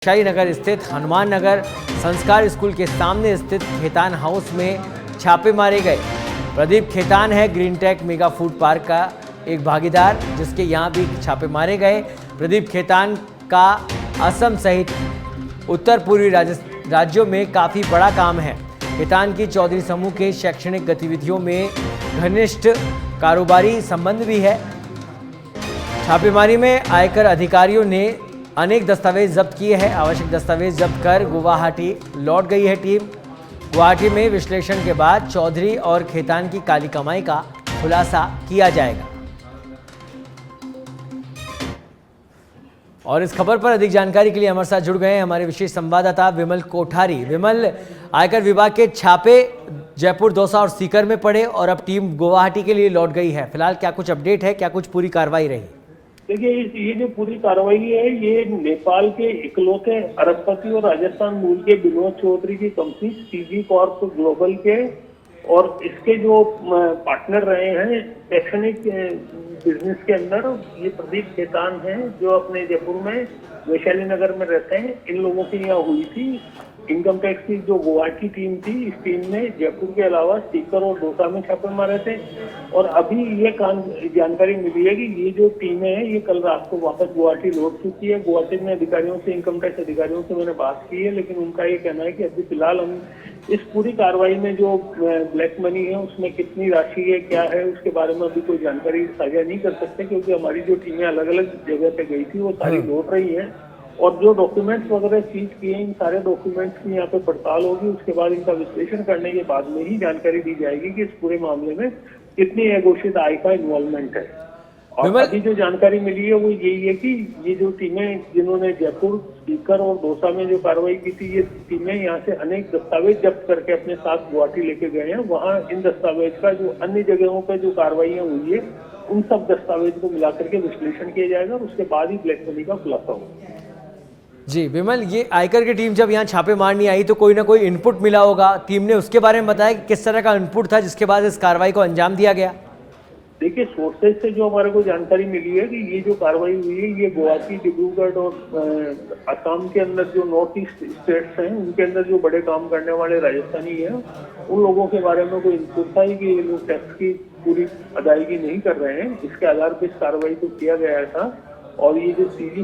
शाही नगर स्थित हनुमान नगर संस्कार स्कूल के सामने स्थित खेतान हाउस में छापे मारे गए। प्रदीप खेतान है Green Tech Mega Food Park का एक भागीदार, जिसके यहाँ भी छापे मारे गए। प्रदीप खेतान का असम सहित उत्तर पूर्वी राज्यों में काफ़ी बड़ा काम है। खेतान की चौधरी समूह के शैक्षणिक गतिविधियों में घनिष्ठ कारोबारी संबंध भी है। छापेमारी में आयकर अधिकारियों ने अनेक दस्तावेज जब्त किए हैं। आवश्यक दस्तावेज जब्त कर गुवाहाटी लौट गई है टीम। गुवाहाटी में विश्लेषण के बाद चौधरी और खेतान की काली कमाई का खुलासा किया जाएगा। और इस खबर पर अधिक जानकारी के लिए हमारे साथ जुड़ गए हैं हमारे विशेष संवाददाता विमल कोठारी। विमल, आयकर विभाग के छापे जयपुर, दौसा और सीकर में पड़े और अब टीम गुवाहाटी के लिए लौट गई है। फिलहाल क्या कुछ अपडेट है, क्या कुछ पूरी कार्रवाई रही? देखिए, ये जो पूरी कार्रवाई है ये नेपाल के इकलौते अरबपति और राजस्थान मूल के विनोद चौधरी की कंपनी सीजी कॉर्प ग्लोबल के और इसके जो पार्टनर रहे हैं शैक्षणिक बिजनेस के अंदर, ये प्रदीप खेतान हैं जो अपने जयपुर में वैशाली नगर में रहते हैं। इन लोगों की यहाँ हुई थी इनकम टैक्स की जो गुवाहाटी टीम थी। इस टीम ने जयपुर के अलावा सीकर और दौसा में छापे मारे थे और अभी ये जानकारी मिली है कि ये जो टीमें हैं ये कल रात को वापस गुवाहाटी लौट चुकी है। गुवाहाटी में अधिकारियों से, इनकम टैक्स अधिकारियों से मैंने बात की है, लेकिन उनका ये कहना है कि अभी फिलहाल हम इस पूरी कार्रवाई में जो ब्लैक मनी है उसमें कितनी राशि है, क्या है, उसके बारे में अभी कोई जानकारी साझा नहीं कर सकते, क्योंकि हमारी जो टीमें अलग अलग जगह पे गई थी वो सारी लौट रही है और जो डॉक्यूमेंट्स वगैरह सीज किए इन सारे डॉक्यूमेंट्स की यहाँ पे पड़ताल होगी। उसके बाद इनका विश्लेषण करने के बाद में ही जानकारी दी जाएगी कि इस पूरे मामले में कितनी अघोषित आय का इन्वॉल्वमेंट है। और अभी जो जानकारी मिली है वो यही है कि ये जो टीमें जिन्होंने जयपुर, सीकर और दौसा में जो कार्रवाई की थी, ये टीमें यहाँ से अनेक दस्तावेज जब्त करके अपने साथ गुवाहाटी लेके गए हैं। वहाँ इन दस्तावेज का जो अन्य जगहों पर जो कार्रवाइयाँ हुई है उन सब दस्तावेज को मिला करके विश्लेषण किया जाएगा और उसके बाद ही ब्लैक मनी का खुलासा होगा। जी विमल, ये आयकर की टीम जब यहाँ छापे मारने आई तो कोई ना कोई इनपुट मिला होगा। टीम ने उसके बारे में बताया कि किस तरह का इनपुट था जिसके बाद इस कार्रवाई को अंजाम दिया गया? देखिए, सोर्सेज से जो हमारे को जानकारी मिली है कि ये जो कार्रवाई हुई है ये गुवाहाटी, डिब्रूगढ़ और असम के अंदर जो नॉर्थ ईस्ट स्टेट्स हैं उनके अंदर जो बड़े काम करने वाले राजस्थानी हैं उन लोगों के बारे में कोई इनपुट था कि ये लोग टैक्स की पूरी अदायगी नहीं कर रहे हैं। इसके आधार पर इस कार्रवाई को किया गया था। और ये जो सीजी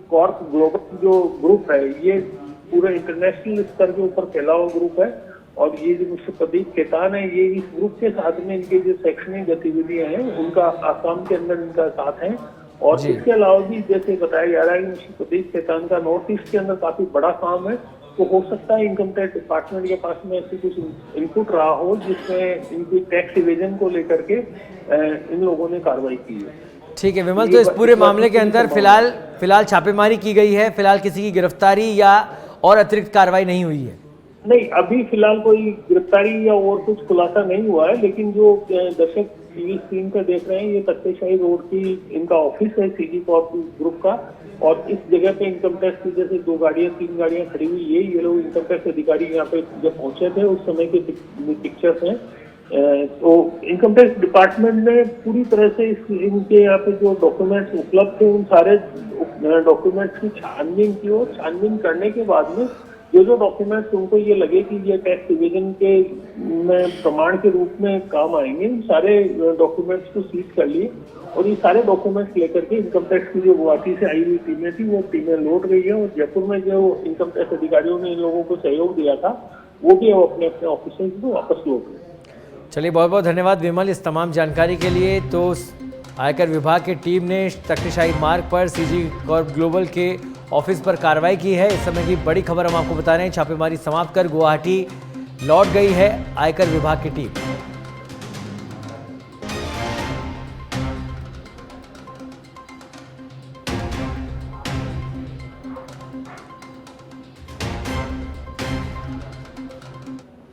कॉर्प ग्लोबल जो ग्रुप है ये पूरे इंटरनेशनल स्तर के ऊपर फैला हुआ ग्रुप है और ये जो प्रदीप खेतान है ये इस ग्रुप के साथ में इनके जो शैक्षणिक गतिविधियां हैं उनका आसाम के अंदर इनका साथ है। और इसके अलावा भी जैसे बताया जा रहा है कि प्रदीप खेतान का नॉर्थ ईस्ट के अंदर काफी बड़ा काम है, तो हो सकता है इनकम टैक्स डिपार्टमेंट के पास में ऐसी कुछ इनपुट रहा हो जिसमें इनकी टैक्स इवेजन को लेकर के इन लोगों ने कार्रवाई की है। ठीक है विमल, तो इस पूरे मामले के अंदर फिलहाल छापेमारी की गई है। फिलहाल किसी की गिरफ्तारी या और अतिरिक्त कार्रवाई नहीं हुई है? नहीं, अभी फिलहाल कोई गिरफ्तारी या और कुछ खुलासा नहीं हुआ है, लेकिन जो दर्शक टीवी स्क्रीन पर देख रहे हैं ये तख्तेशाही रोड की इनका ऑफिस है सीजी कॉर्प ग्रुप का और इस जगह पे इनकम टैक्स की जैसे 3 गाड़ियां खड़ी हुई है। ये लोग इनकम टैक्स अधिकारी यहाँ पे जब पहुंचे थे उस समय के पिक्चर्स हैं। तो इनकम टैक्स डिपार्टमेंट ने पूरी तरह से इनके यहाँ पे जो डॉक्यूमेंट्स उपलब्ध थे उन सारे डॉक्यूमेंट्स की छानबीन की और छानबीन करने के बाद में जो डॉक्यूमेंट्स उनको ये लगे कि ये टैक्स डिवीजन के में प्रमाण के रूप में काम आएंगे, उन सारे डॉक्यूमेंट्स को सीज कर लिए और ये सारे डॉक्यूमेंट्स लेकर के इनकम टैक्स की जो गुवाहाटी से आई हुई टीमें थी वो टीमें लौट गई है और जयपुर में जो इनकम टैक्स अधिकारियों ने इन लोगों को सहयोग दिया था वो भी अपने अपने ऑफिस में वापस लौट गए। चलिए, बहुत बहुत धन्यवाद विमल इस तमाम जानकारी के लिए। तो आयकर विभाग की टीम ने तख्तेशाही मार्ग पर सीजी कॉर्प ग्लोबल के ऑफिस पर कार्रवाई की है। इस समय की बड़ी खबर हम आपको बता रहे हैं। छापेमारी समाप्त कर गुवाहाटी लौट गई है आयकर विभाग की टीम।